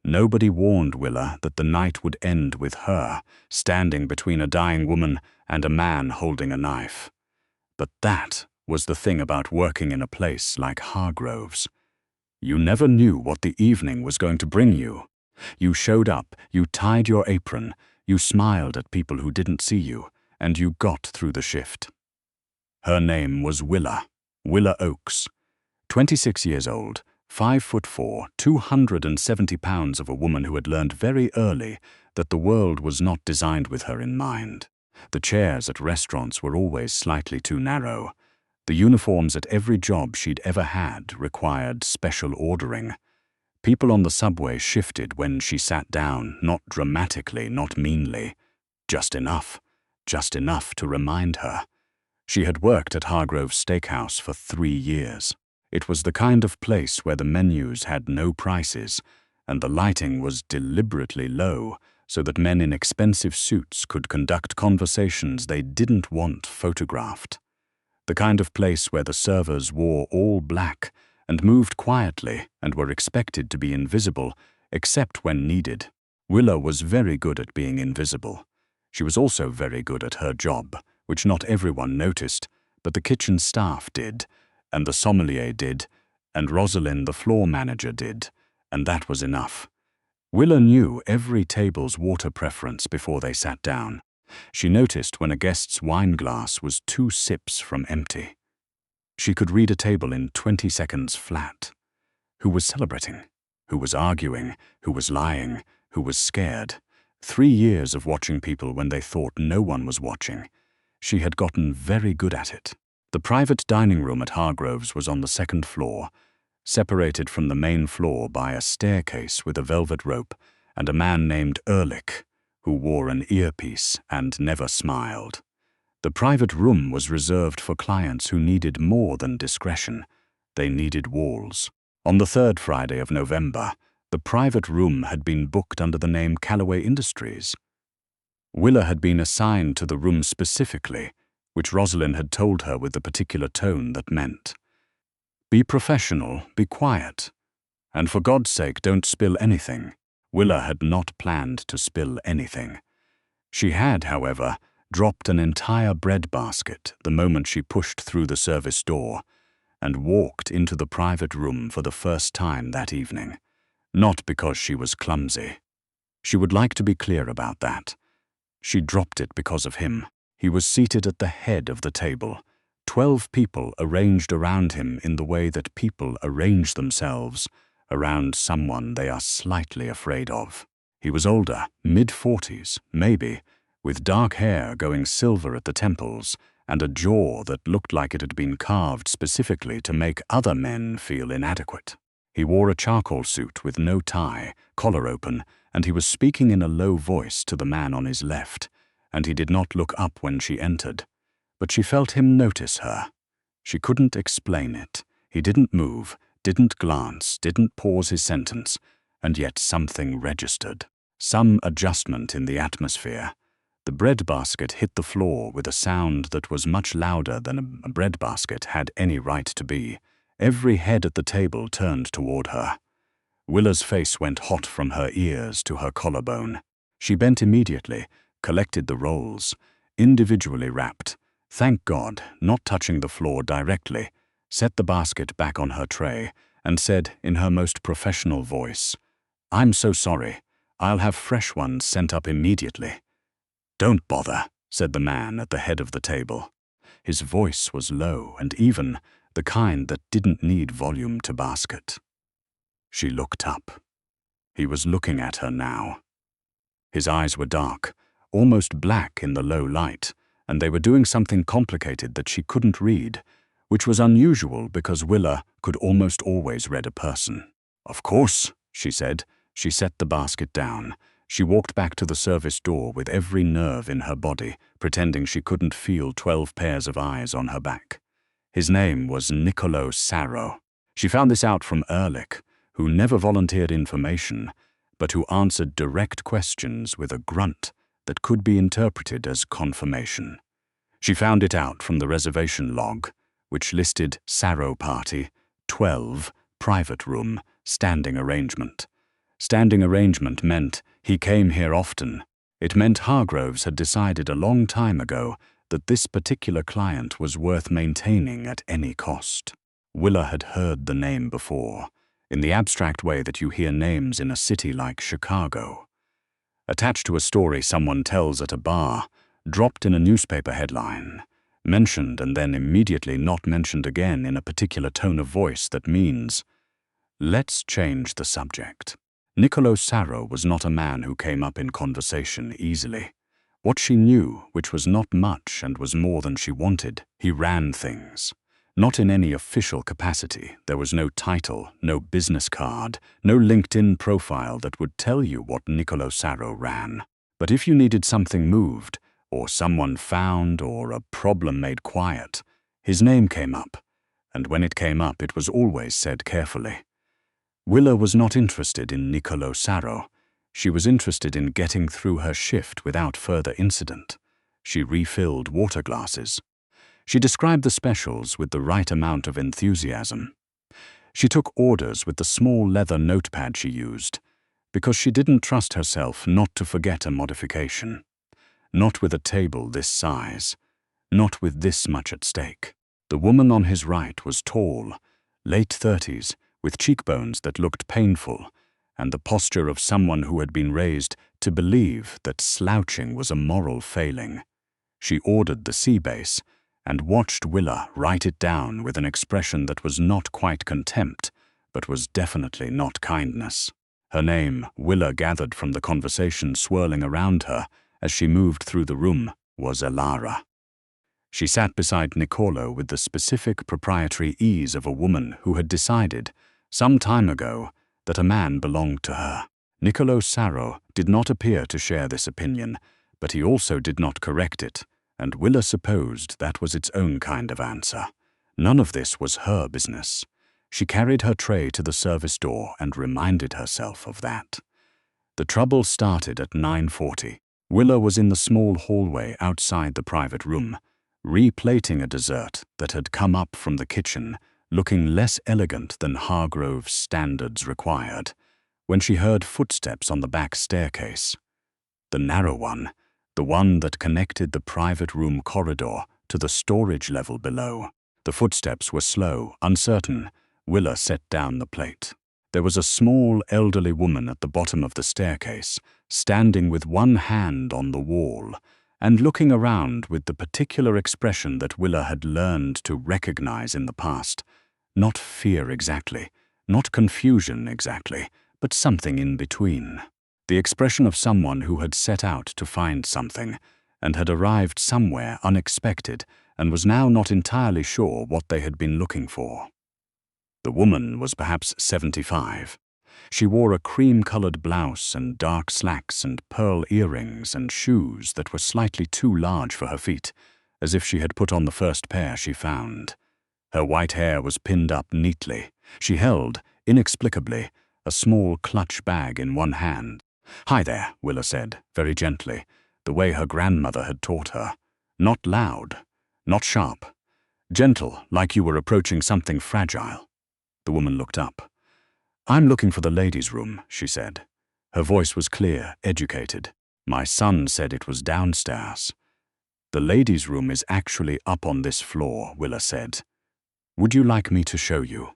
Nobody warned Willa that the night would end with her standing between a dying woman and a man holding a knife. But that was the thing about working in a place like Hargrove's. You never knew what the evening was going to bring you. You showed up, you tied your apron, you smiled at people who didn't see you, and you got through the shift. Her name was Willa Oakes, 26 years old, 5'4", 270 pounds, of a woman who had learned very early that the world was not designed with her in mind. The chairs at restaurants were always slightly too narrow. The uniforms at every job she'd ever had required special ordering. People on the subway shifted when she sat down, not dramatically, not meanly. Just enough to remind her. She had worked at Hargrove's Steakhouse for 3 years. It was the kind of place where the menus had no prices, and the lighting was deliberately low so that men in expensive suits could conduct conversations they didn't want photographed. The kind of place where the servers wore all black and moved quietly and were expected to be invisible, except when needed. Willa was very good at being invisible. She was also very good at her job, which not everyone noticed, but the kitchen staff did, and the sommelier did, and Rosalind, the floor manager, did, and that was enough. Willa knew every table's water preference before they sat down. She noticed when a guest's wine glass was 2 sips from empty. She could read a table in 20 seconds flat. Who was celebrating? Who was arguing? Who was lying? Who was scared? 3 years of watching people when they thought no one was watching. She had gotten very good at it. The private dining room at Hargrove's was on the 2nd floor, separated from the main floor by a staircase with a velvet rope and a man named Ehrlich, who wore an earpiece and never smiled. The private room was reserved for clients who needed more than discretion. They needed walls. On the 3rd Friday of November, the private room had been booked under the name Callaway Industries. Willa had been assigned to the room specifically, which Rosalind had told her with the particular tone that meant, "Be professional, be quiet, and for God's sake don't spill anything." Willa had not planned to spill anything. She had, however, dropped an entire bread basket the moment she pushed through the service door and walked into the private room for the first time that evening. Not because she was clumsy. She would like to be clear about that. She dropped it because of him. He was seated at the head of the table, 12 people arranged around him in the way that people arrange themselves around someone they are slightly afraid of. He was older, mid-40s, maybe, with dark hair going silver at the temples and a jaw that looked like it had been carved specifically to make other men feel inadequate. He wore a charcoal suit with no tie, collar open, and he was speaking in a low voice to the man on his left, and he did not look up when she entered. But she felt him notice her. She couldn't explain it. He didn't move, didn't glance, didn't pause his sentence, and yet something registered. Some adjustment in the atmosphere. The breadbasket hit the floor with a sound that was much louder than a breadbasket had any right to be. Every head at the table turned toward her. Willa's face went hot from her ears to her collarbone. She bent immediately, collected the rolls, individually wrapped, thank God, not touching the floor directly, set the basket back on her tray, and said in her most professional voice, "I'm so sorry. I'll have fresh ones sent up immediately." "Don't bother," said the man at the head of the table. His voice was low and even, the kind that didn't need volume to basket. She looked up. He was looking at her now. His eyes were dark, almost black in the low light, and they were doing something complicated that she couldn't read, which was unusual because Willa could almost always read a person. "Of course," she said. She set the basket down. She walked back to the service door with every nerve in her body, pretending she couldn't feel 12 pairs of eyes on her back. His name was Niccolo Sarro. She found this out from Ehrlich, who never volunteered information, but who answered direct questions with a grunt that could be interpreted as confirmation. She found it out from the reservation log, which listed Sarro party, 12, private room, standing arrangement. Standing arrangement meant he came here often. It meant Hargroves had decided a long time ago that this particular client was worth maintaining at any cost. Willa had heard the name before, in the abstract way that you hear names in a city like Chicago. Attached to a story someone tells at a bar, dropped in a newspaper headline, mentioned and then immediately not mentioned again in a particular tone of voice that means, let's change the subject. Niccolo Sarro was not a man who came up in conversation easily. What she knew, which was not much and was more than she wanted, he ran things. Not in any official capacity. There was no title, no business card, no LinkedIn profile that would tell you what Niccolo Sarro ran. But if you needed something moved, or someone found, or a problem made quiet, his name came up. And when it came up, it was always said carefully. Willa was not interested in Niccolo Sarro. She was interested in getting through her shift without further incident. She refilled water glasses. She described the specials with the right amount of enthusiasm. She took orders with the small leather notepad she used, because she didn't trust herself not to forget a modification. Not with a table this size. Not with this much at stake. The woman on his right was tall, late 30s, with cheekbones that looked painful, and the posture of someone who had been raised to believe that slouching was a moral failing. She ordered the sea base, and watched Willa write it down with an expression that was not quite contempt, but was definitely not kindness. Her name, Willa gathered from the conversation swirling around her as she moved through the room, was Elara. She sat beside Niccolo with the specific proprietary ease of a woman who had decided, some time ago, that a man belonged to her. Niccolo Sarro did not appear to share this opinion, but he also did not correct it, and Willa supposed that was its own kind of answer. None of this was her business. She carried her tray to the service door and reminded herself of that. The trouble started at 9:40. Willa was in the small hallway outside the private room, replating a dessert that had come up from the kitchen, looking less elegant than Hargrove's standards required, when she heard footsteps on the back staircase. The narrow one, the one that connected the private room corridor to the storage level below. The footsteps were slow, uncertain. Willa set down the plate. There was a small, elderly woman at the bottom of the staircase, standing with one hand on the wall, and looking around with the particular expression that Willa had learned to recognize in the past. Not fear exactly, not confusion exactly, but something in between. The expression of someone who had set out to find something, and had arrived somewhere unexpected, and was now not entirely sure what they had been looking for. The woman was perhaps 75. She wore a cream-colored blouse and dark slacks and pearl earrings and shoes that were slightly too large for her feet, as if she had put on the first pair she found. Her white hair was pinned up neatly. She held, inexplicably, a small clutch bag in one hand. "Hi there," Willa said, very gently, the way her grandmother had taught her. Not loud, not sharp. Gentle, like you were approaching something fragile. The woman looked up. "I'm looking for the ladies' room," she said. Her voice was clear, educated. "My son said it was downstairs." "The ladies' room is actually up on this floor," Willa said. "Would you like me to show you?"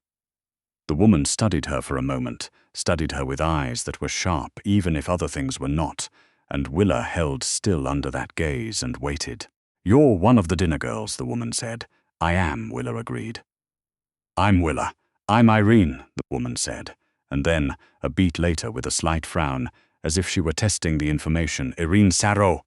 The woman studied her for a moment, studied her with eyes that were sharp even if other things were not, and Willa held still under that gaze and waited. "You're one of the dinner girls," the woman said. "I am," Willa agreed. "I'm Willa. I'm Irene," the woman said, and then, a beat later with a slight frown, as if she were testing the information, "Irene Sarro."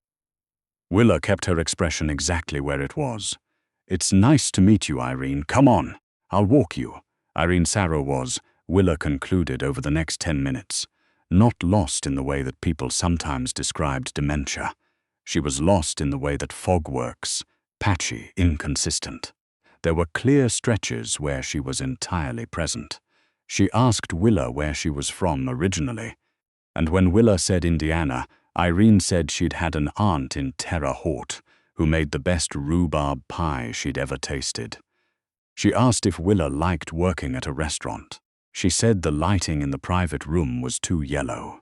Willa kept her expression exactly where it was. "It's nice to meet you, Irene. Come on. I'll walk you." Irene Sarro was, Willa concluded over the next 10 minutes, not lost in the way that people sometimes described dementia. She was lost in the way that fog works, patchy, inconsistent. There were clear stretches where she was entirely present. She asked Willa where she was from originally, and when Willa said Indiana, Irene said she'd had an aunt in Terre Haute who made the best rhubarb pie she'd ever tasted. She asked if Willa liked working at a restaurant. She said the lighting in the private room was too yellow.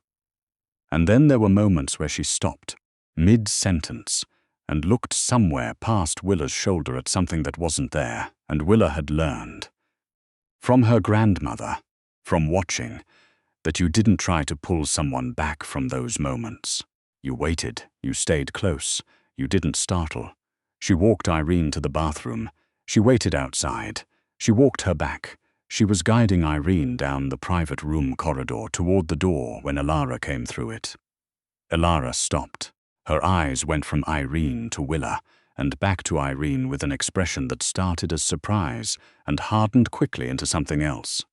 And then there were moments where she stopped, mid-sentence, and looked somewhere past Willa's shoulder at something that wasn't there, and Willa had learned. From her grandmother, from watching, that you didn't try to pull someone back from those moments. You waited, you stayed close, you didn't startle. She walked Irene to the bathroom. She waited outside. She walked her back. She was guiding Irene down the private room corridor toward the door when Elara came through it. Elara stopped. Her eyes went from Irene to Willa, and back to Irene with an expression that started as surprise and hardened quickly into something else.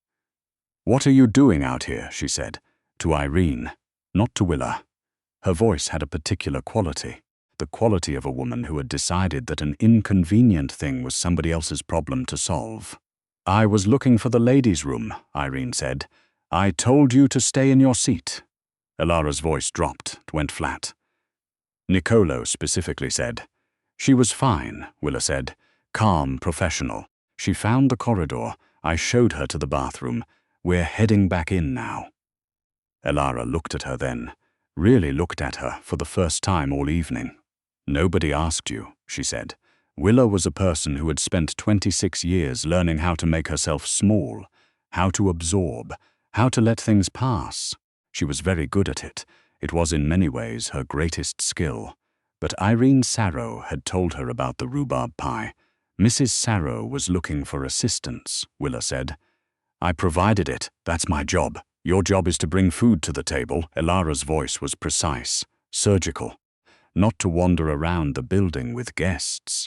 "What are you doing out here?" she said, to Irene, not to Willa. Her voice had a particular quality, the quality of a woman who had decided that an inconvenient thing was somebody else's problem to solve. "I was looking for the ladies' room," Irene said. "I told you to stay in your seat." Elara's voice dropped, went flat. Nicolo specifically said. "She was fine," Willa said. "Calm, professional. She found the corridor. I showed her to the bathroom. We're heading back in now." Elara looked at her then, really looked at her for the first time all evening. "Nobody asked you," she said. Willa was a person who had spent 26 years learning how to make herself small, how to absorb, how to let things pass. She was very good at it. It was in many ways her greatest skill. But Irene Sarro had told her about the rhubarb pie. Mrs. Sarro was looking for assistance, Willa said. "I provided it. That's my job. Your job is to bring food to the table." Elara's voice was precise, surgical. "Not to wander around the building with guests."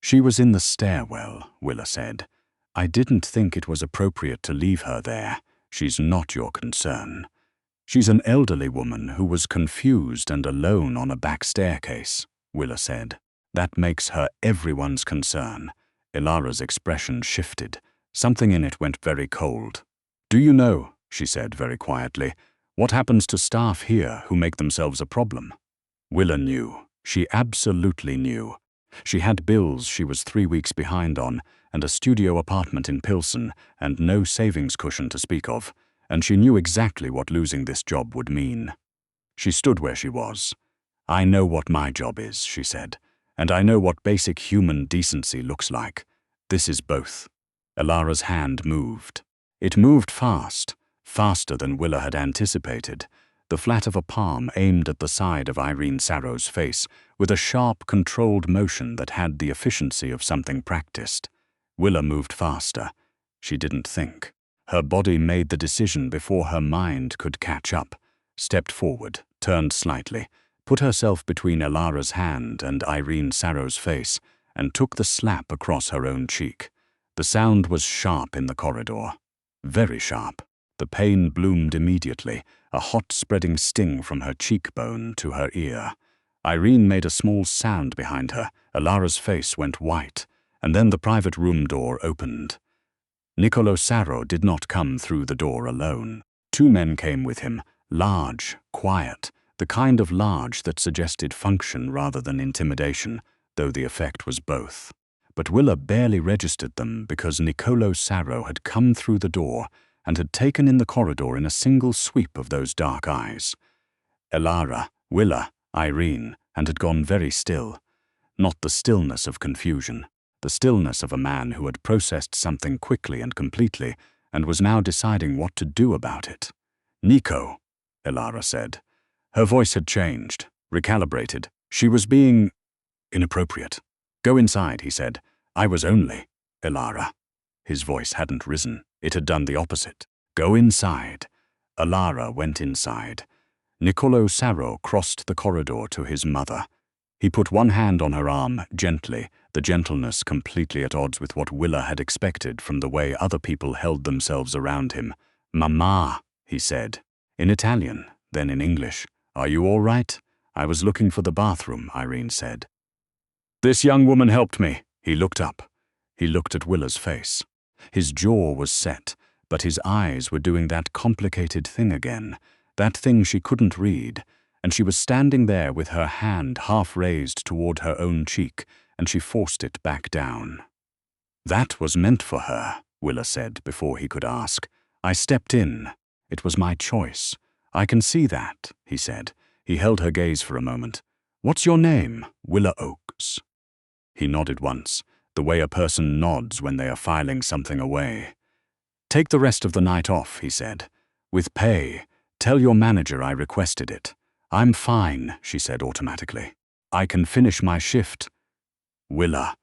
"She was in the stairwell," Willa said. "I didn't think it was appropriate to leave her there. She's not your concern. She's an elderly woman who was confused and alone on a back staircase," Willa said. "That makes her everyone's concern." Elara's expression shifted. Something in it went very cold. "Do you know," she said very quietly, "what happens to staff here who make themselves a problem?" Willa knew. She absolutely knew. She had bills she was 3 weeks behind on, and a studio apartment in Pilsen, and no savings cushion to speak of, and she knew exactly what losing this job would mean. She stood where she was. "I know what my job is," she said, "and I know what basic human decency looks like. This is both." Elara's hand moved. It moved fast, faster than Willa had anticipated, the flat of a palm aimed at the side of Irene Sarro's face, with a sharp, controlled motion that had the efficiency of something practiced. Willa moved faster. She didn't think. Her body made the decision before her mind could catch up, stepped forward, turned slightly, put herself between Elara's hand and Irene Sarro's face, and took the slap across her own cheek. The sound was sharp in the corridor. Very sharp. The pain bloomed immediately, a hot spreading sting from her cheekbone to her ear. Irene made a small sound behind her. Elara's face went white, and then the private room door opened. Nicolo Sarro did not come through the door alone. 2 men came with him, large, quiet, the kind of large that suggested function rather than intimidation, though the effect was both. But Willa barely registered them because Nicolo Sarro had come through the door and had taken in the corridor in a single sweep of those dark eyes. Elara, Willa, Irene, and had gone very still. Not the stillness of confusion, the stillness of a man who had processed something quickly and completely and was now deciding what to do about it. "Nico," Elara said. Her voice had changed, recalibrated. She was being inappropriate. "Go inside," he said. "I was only..." "Elara." His voice hadn't risen. It had done the opposite. "Go inside." Elara went inside. Nicolo Sarro crossed the corridor to his mother. He put one hand on her arm, gently, the gentleness completely at odds with what Willa had expected from the way other people held themselves around him. "Mamma," he said, in Italian, then in English. "Are you all right?" "I was looking for the bathroom," Irene said. "This young woman helped me." He looked up. He looked at Willa's face. His jaw was set, but his eyes were doing that complicated thing again, that thing she couldn't read, and she was standing there with her hand half raised toward her own cheek, and she forced it back down. "That was meant for her," Willa said before he could ask. I stepped in. It was my choice. I can see that, he said. He held her gaze for a moment. What's your name? Willa Oakes. He nodded once, the way a person nods when they are filing something away. Take the rest of the night off, he said. With pay. Tell your manager I requested it. I'm fine, she said automatically. I can finish my shift. Willa.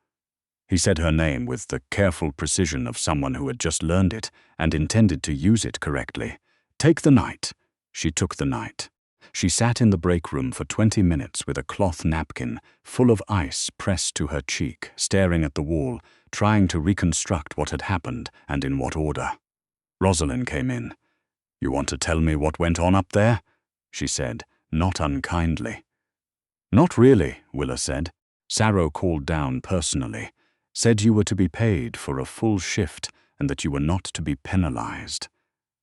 He said her name with the careful precision of someone who had just learned it and intended to use it correctly. Take the night. She took the night. She sat in the break room for 20 minutes with a cloth napkin full of ice pressed to her cheek, staring at the wall, trying to reconstruct what had happened and in what order. Rosalind came in. You want to tell me what went on up there? She said, not unkindly. Not really, Willa said. Sarrow called down personally. Said you were to be paid for a full shift and that you were not to be penalized.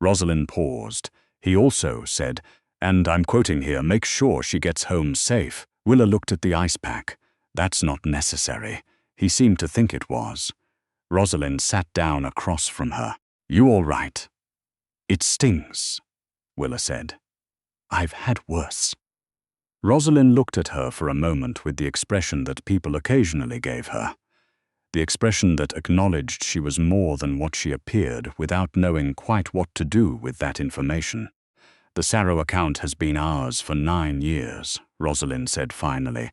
Rosalind paused. He also said, and I'm quoting here, make sure she gets home safe. Willa looked at the ice pack. That's not necessary. He seemed to think it was. Rosalind sat down across from her. You all right? It stings, Willa said. I've had worse. Rosalind looked at her for a moment with the expression that people occasionally gave her. The expression that acknowledged she was more than what she appeared without knowing quite what to do with that information. The Sarrow account has been ours for 9 years, Rosalind said finally.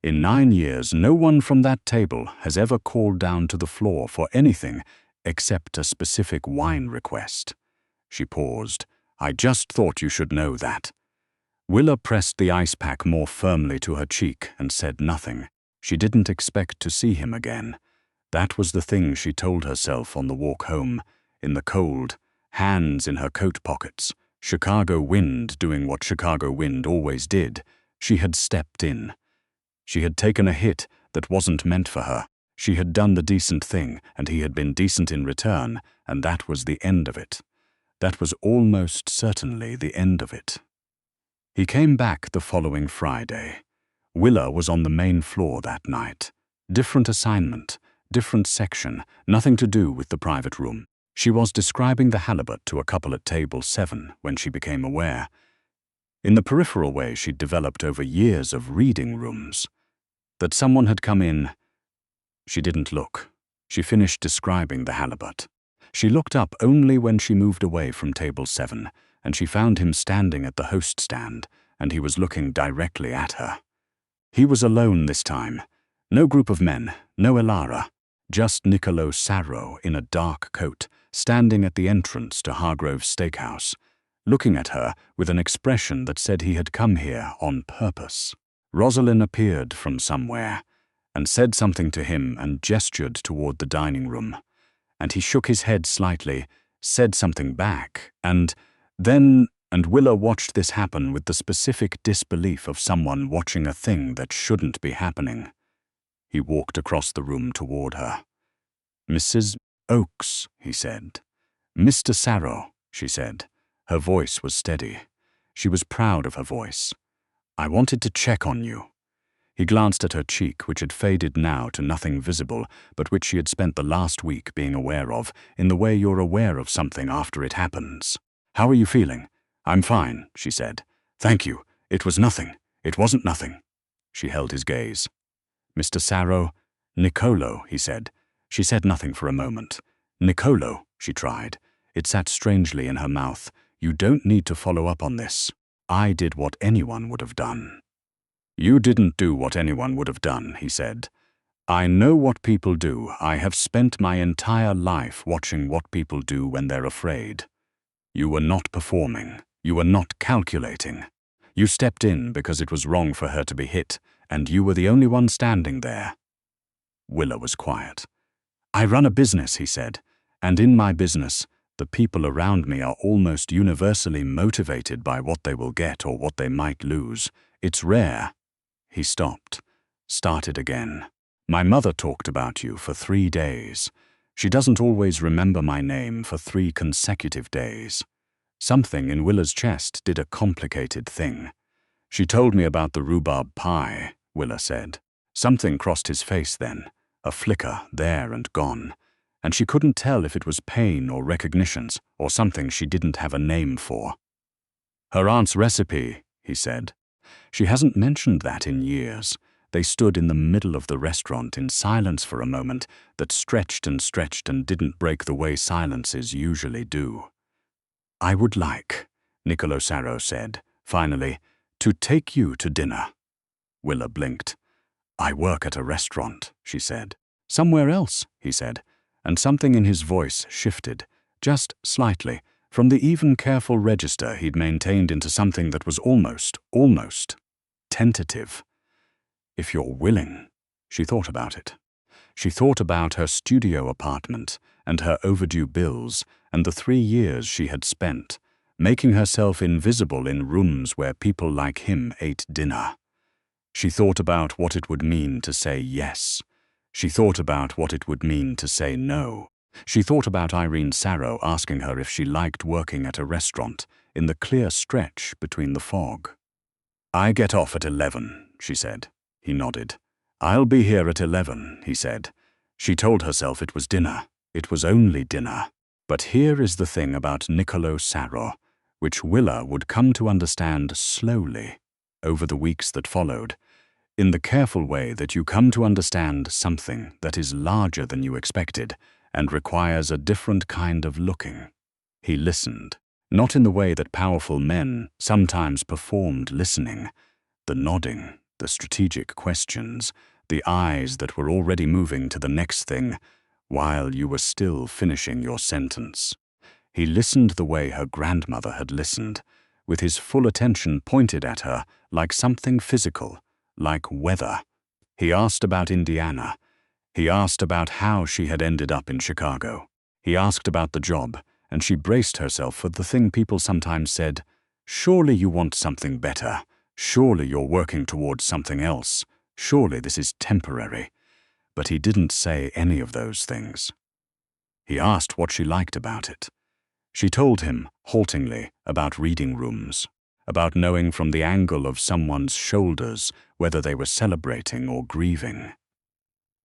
In 9 years, no one from that table has ever called down to the floor for anything except a specific wine request. She paused. I just thought you should know that. Willa pressed the ice pack more firmly to her cheek and said nothing. She didn't expect to see him again. That was the thing she told herself on the walk home, in the cold, hands in her coat pockets, Chicago wind doing what Chicago wind always did. She had stepped in. She had taken a hit that wasn't meant for her. She had done the decent thing, and he had been decent in return, and that was the end of it. That was almost certainly the end of it. He came back the following Friday. Willa was on the main floor that night. Different assignment, different section, nothing to do with the private room. She was describing the halibut to a couple at table 7 when she became aware. In the peripheral way she'd developed over years of reading rooms. That someone had come in. She didn't look. She finished describing the halibut. She looked up only when she moved away from table 7, and she found him standing at the host stand, and he was looking directly at her. He was alone this time. No group of men, no Elara, just Niccolo Sarrow in a dark coat, standing at the entrance to Hargrove's Steakhouse, looking at her with an expression that said he had come here on purpose. Rosalind appeared from somewhere, and said something to him and gestured toward the dining room. And he shook his head slightly, said something back, and Willa watched this happen with the specific disbelief of someone watching a thing that shouldn't be happening. He walked across the room toward her. Mrs. Oakes, he said. Mr. Sarrow, she said. Her voice was steady. She was proud of her voice. I wanted to check on you. He glanced at her cheek, which had faded now to nothing visible, but which she had spent the last week being aware of, in the way you're aware of something after it happens. How are you feeling? I'm fine, she said. Thank you. It was nothing. It wasn't nothing. She held his gaze. Mr. Sarrow, Niccolo, he said. She said nothing for a moment. Niccolo, she tried. It sat strangely in her mouth. You don't need to follow up on this. I did what anyone would have done. You didn't do what anyone would have done, he said. I know what people do. I have spent my entire life watching what people do when they're afraid. You were not performing. You were not calculating. You stepped in because it was wrong for her to be hit, and you were the only one standing there. Willa was quiet. I run a business, he said, and in my business, the people around me are almost universally motivated by what they will get or what they might lose. It's rare. He stopped, started again. My mother talked about you for 3 days. She doesn't always remember my name for 3 consecutive days. Something in Willa's chest did a complicated thing. She told me about the rhubarb pie, Willa said. Something crossed his face then, a flicker there and gone, and she couldn't tell if it was pain or recognitions or something she didn't have a name for. Her aunt's recipe, he said. She hasn't mentioned that in years. They stood in the middle of the restaurant in silence for a moment that stretched and didn't break the way silences usually do. I would like, Niccolo Sarro said, finally, to take you to dinner. Willa blinked. I work at a restaurant, she said. Somewhere else, he said, and something in his voice shifted, just slightly, from the even careful register he'd maintained into something that was almost tentative. If you're willing, she thought about it. She thought about her studio apartment and her overdue bills and the 3 years she had spent, making herself invisible in rooms where people like him ate dinner. She thought about what it would mean to say yes. She thought about what it would mean to say no. She thought about Irene Sarro asking her if she liked working at a restaurant in the clear stretch between the fog. I get off at 11, she said. He nodded. I'll be here at 11, he said. She told herself it was dinner. It was only dinner. But here is the thing about Niccolo Sarro, which Willa would come to understand slowly over the weeks that followed, in the careful way that you come to understand something that is larger than you expected and requires a different kind of looking. He listened, not in the way that powerful men sometimes performed listening, the nodding, the strategic questions, the eyes that were already moving to the next thing while you were still finishing your sentence. He listened the way her grandmother had listened, with his full attention pointed at her like something physical, like weather. He asked about Indiana. He asked about how she had ended up in Chicago. He asked about the job, and she braced herself for the thing people sometimes said, surely you want something better. Surely you're working towards something else. Surely this is temporary. But he didn't say any of those things. He asked what she liked about it. She told him, haltingly, about reading rooms, about knowing from the angle of someone's shoulders whether they were celebrating or grieving,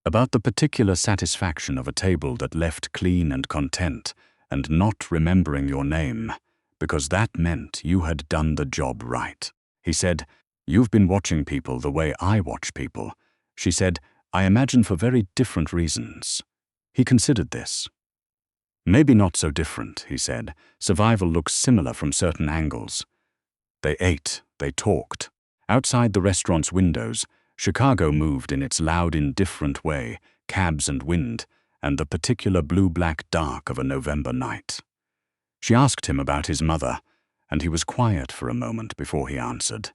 about the particular satisfaction of a table that left clean and content and not remembering your name, because that meant you had done the job right. He said, you've been watching people the way I watch people. She said, I imagine for very different reasons. He considered this. Maybe not so different, he said. Survival looks similar from certain angles. They ate, they talked. Outside the restaurant's windows, Chicago moved in its loud, indifferent way, cabs and wind, and the particular blue-black dark of a November night. She asked him about his mother, and he was quiet for a moment before he answered.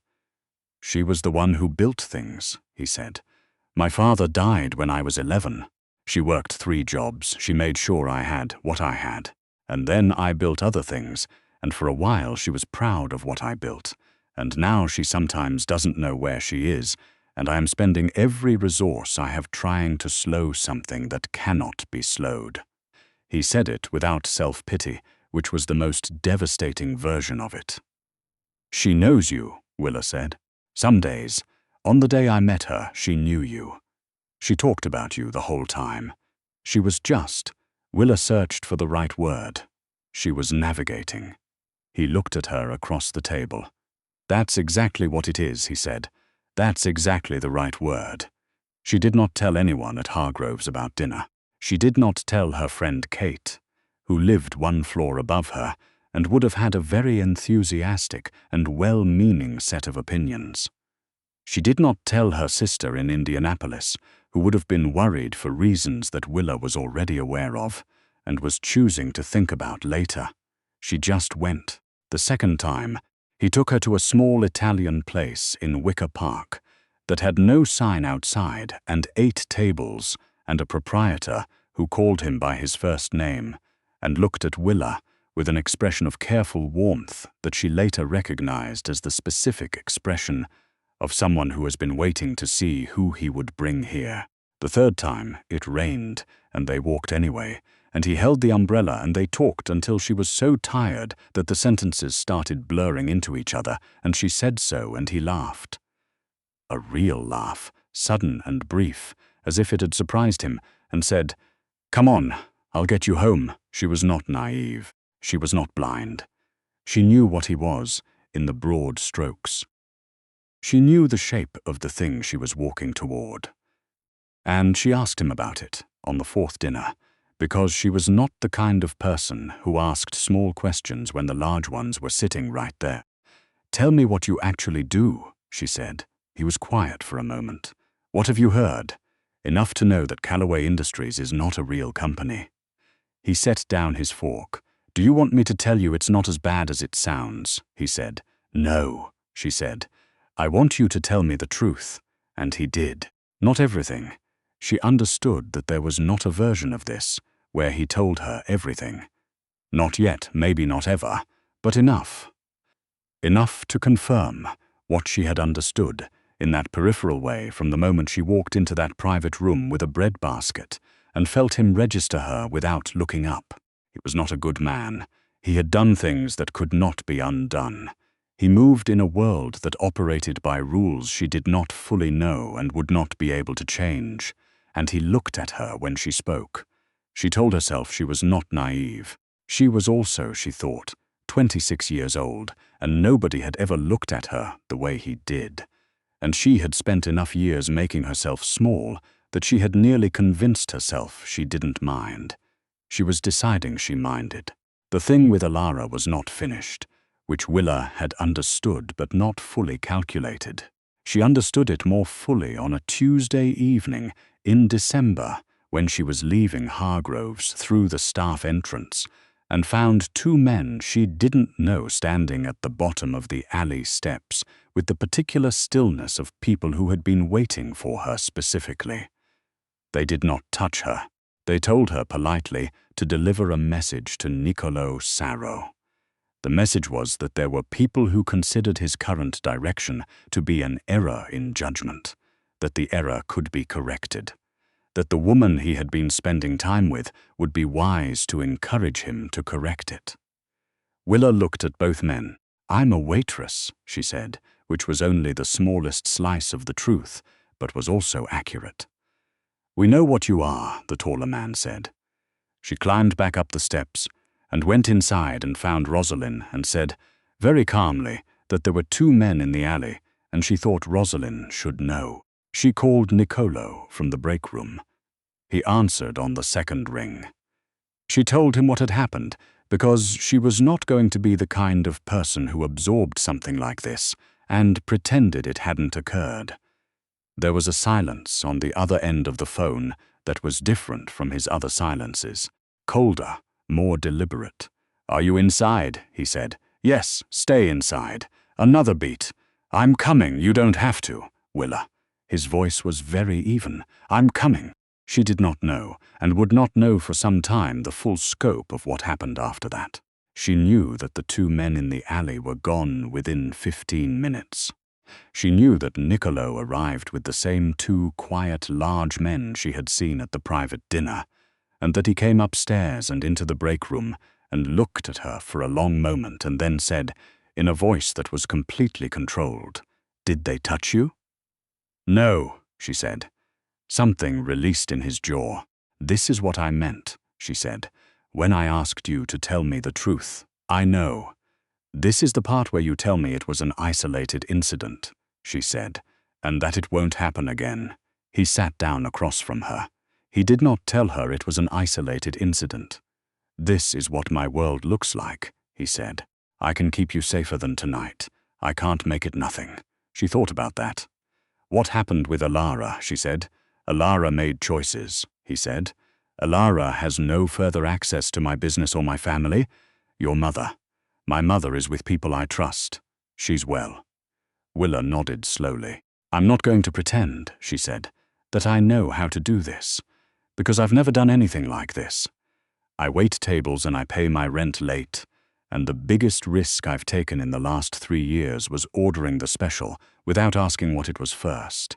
She was the one who built things, he said. My father died when I was 11. She worked 3 jobs. She made sure I had what I had. And then I built other things, and for a while she was proud of what I built. And now she sometimes doesn't know where she is, and I am spending every resource I have trying to slow something that cannot be slowed. He said it without self-pity, which was the most devastating version of it. She knows you, Willa said. Some days. On the day I met her, she knew you. She talked about you the whole time. She was just. Willa searched for the right word. She was navigating. He looked at her across the table. That's exactly what it is, he said. That's exactly the right word. She did not tell anyone at Hargrove's about dinner. She did not tell her friend Kate, who lived 1 floor above her and would have had a very enthusiastic and well-meaning set of opinions. She did not tell her sister in Indianapolis, who would have been worried for reasons that Willa was already aware of and was choosing to think about later. She just went. The second time, he took her to a small Italian place in Wicker Park that had no sign outside and 8 tables and a proprietor who called him by his first name and looked at Willa with an expression of careful warmth that she later recognized as the specific expression of someone who has been waiting to see who he would bring here. The third time, it rained, and they walked anyway, and he held the umbrella and they talked until she was so tired that the sentences started blurring into each other, and she said so, and he laughed. A real laugh, sudden and brief, as if it had surprised him, and said, "Come on, I'll get you home." She was not naive. She was not blind. She knew what he was in the broad strokes. She knew the shape of the thing she was walking toward. And she asked him about it on the fourth dinner, because she was not the kind of person who asked small questions when the large ones were sitting right there. "Tell me what you actually do," she said. He was quiet for a moment. "What have you heard?" "Enough to know that Callaway Industries is not a real company." He set down his fork. "Do you want me to tell you it's not as bad as it sounds?" he said. "No," she said. "I want you to tell me the truth." And he did. Not everything. She understood that there was not a version of this where he told her everything. Not yet, maybe not ever, but enough. Enough to confirm what she had understood in that peripheral way from the moment she walked into that private room with a bread basket and felt him register her without looking up. He was not a good man. He had done things that could not be undone. He moved in a world that operated by rules she did not fully know and would not be able to change. And he looked at her when she spoke. She told herself she was not naive. She was also, she thought, 26 years old, and nobody had ever looked at her the way he did. And she had spent enough years making herself small that she had nearly convinced herself she didn't mind. She was deciding she minded. The thing with Alara was not finished, which Willa had understood but not fully calculated. She understood it more fully on a Tuesday evening in December when she was leaving Hargrove's through the staff entrance and found two men she didn't know standing at the bottom of the alley steps with the particular stillness of people who had been waiting for her specifically. They did not touch her. They told her politely to deliver a message to Niccolò Sarro. The message was that there were people who considered his current direction to be an error in judgment, that the error could be corrected, that the woman he had been spending time with would be wise to encourage him to correct it. Willa looked at both men. "I'm a waitress," she said, which was only the smallest slice of the truth, but was also accurate. "We know what you are," the taller man said. She climbed back up the steps and went inside and found Rosalind and said, very calmly, that there were two men in the alley, and she thought Rosalind should know. She called Niccolò from the break room. He answered on the second ring. She told him what had happened, because she was not going to be the kind of person who absorbed something like this and pretended it hadn't occurred. There was a silence on the other end of the phone that was different from his other silences, colder, more deliberate. "Are you inside?" he said. "Yes, stay inside. Another beat. I'm coming, you don't have to, Willa." His voice was very even. "I'm coming." She did not know, and would not know for some time, the full scope of what happened after that. She knew that the two men in the alley were gone within 15 minutes. She knew that Niccolò arrived with the same two quiet, large men she had seen at the private dinner, and that he came upstairs and into the break room and looked at her for a long moment and then said, in a voice that was completely controlled, "Did they touch you?" "No," she said. Something released in his jaw. "This is what I meant," she said, "when I asked you to tell me the truth. I know. This is the part where you tell me it was an isolated incident," she said, "and that it won't happen again." He sat down across from her. He did not tell her it was an isolated incident. "This is what my world looks like," he said. "I can keep you safer than tonight. I can't make it nothing." She thought about that. "What happened with Alara?" she said. "Alara made choices," he said. "Alara has no further access to my business or my family. Your mother. My mother is with people I trust. She's well." Willa nodded slowly. "I'm not going to pretend," she said, "that I know how to do this, because I've never done anything like this. I wait tables and I pay my rent late, and the biggest risk I've taken in the last 3 years was ordering the special without asking what it was first."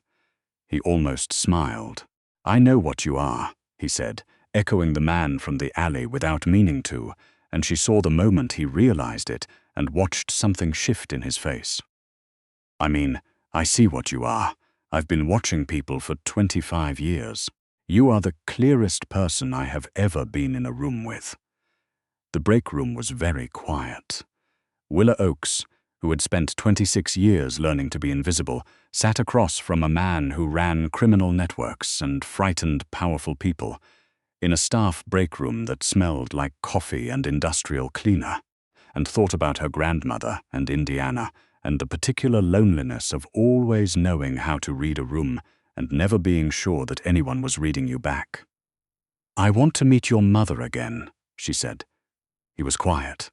He almost smiled. "I know what you are," he said, echoing the man from the alley without meaning to, and she saw the moment he realized it and watched something shift in his face. "I mean, I see what you are. I've been watching people for 25 years. You are the clearest person I have ever been in a room with." The break room was very quiet. Willa Oakes, who had spent 26 years learning to be invisible, sat across from a man who ran criminal networks and frightened powerful people, in a staff break room that smelled like coffee and industrial cleaner, and thought about her grandmother and Indiana and the particular loneliness of always knowing how to read a room and never being sure that anyone was reading you back. "I want to meet your mother again," she said. He was quiet.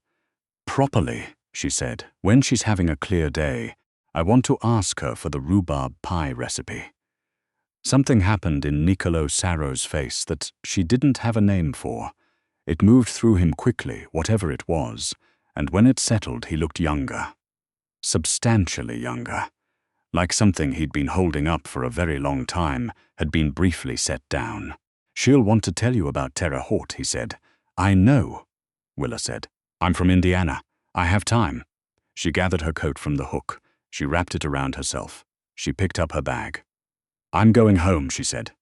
"Properly," she said, "when she's having a clear day. I want to ask her for the rhubarb pie recipe." Something happened in Niccolò Saro's face that she didn't have a name for. It moved through him quickly, whatever it was, and when it settled he looked younger. Substantially younger. Like something he'd been holding up for a very long time had been briefly set down. "She'll want to tell you about Terre Haute," he said. "I know," Willa said. "I'm from Indiana. I have time." She gathered her coat from the hook. She wrapped it around herself. She picked up her bag. "I'm going home," she said.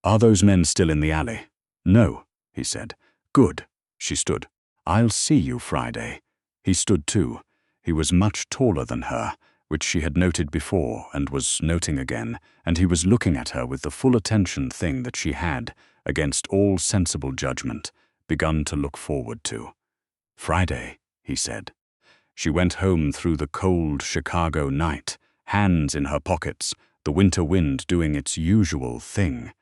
"Are those men still in the alley?" "No," he said. "Good." She stood. "I'll see you Friday." He stood too. He was much taller than her, which she had noted before and was noting again, and he was looking at her with the full attention thing that she had, against all sensible judgment, begun to look forward to. "Friday," he said. She went home through the cold Chicago night, hands in her pockets, the winter wind doing its usual thing,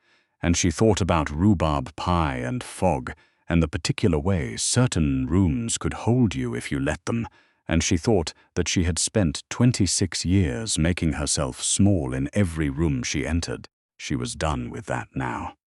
and she thought about rhubarb pie and fog, and the particular way certain rooms could hold you if you let them, and she thought that she had spent 26 years making herself small in every room she entered. She was done with that now.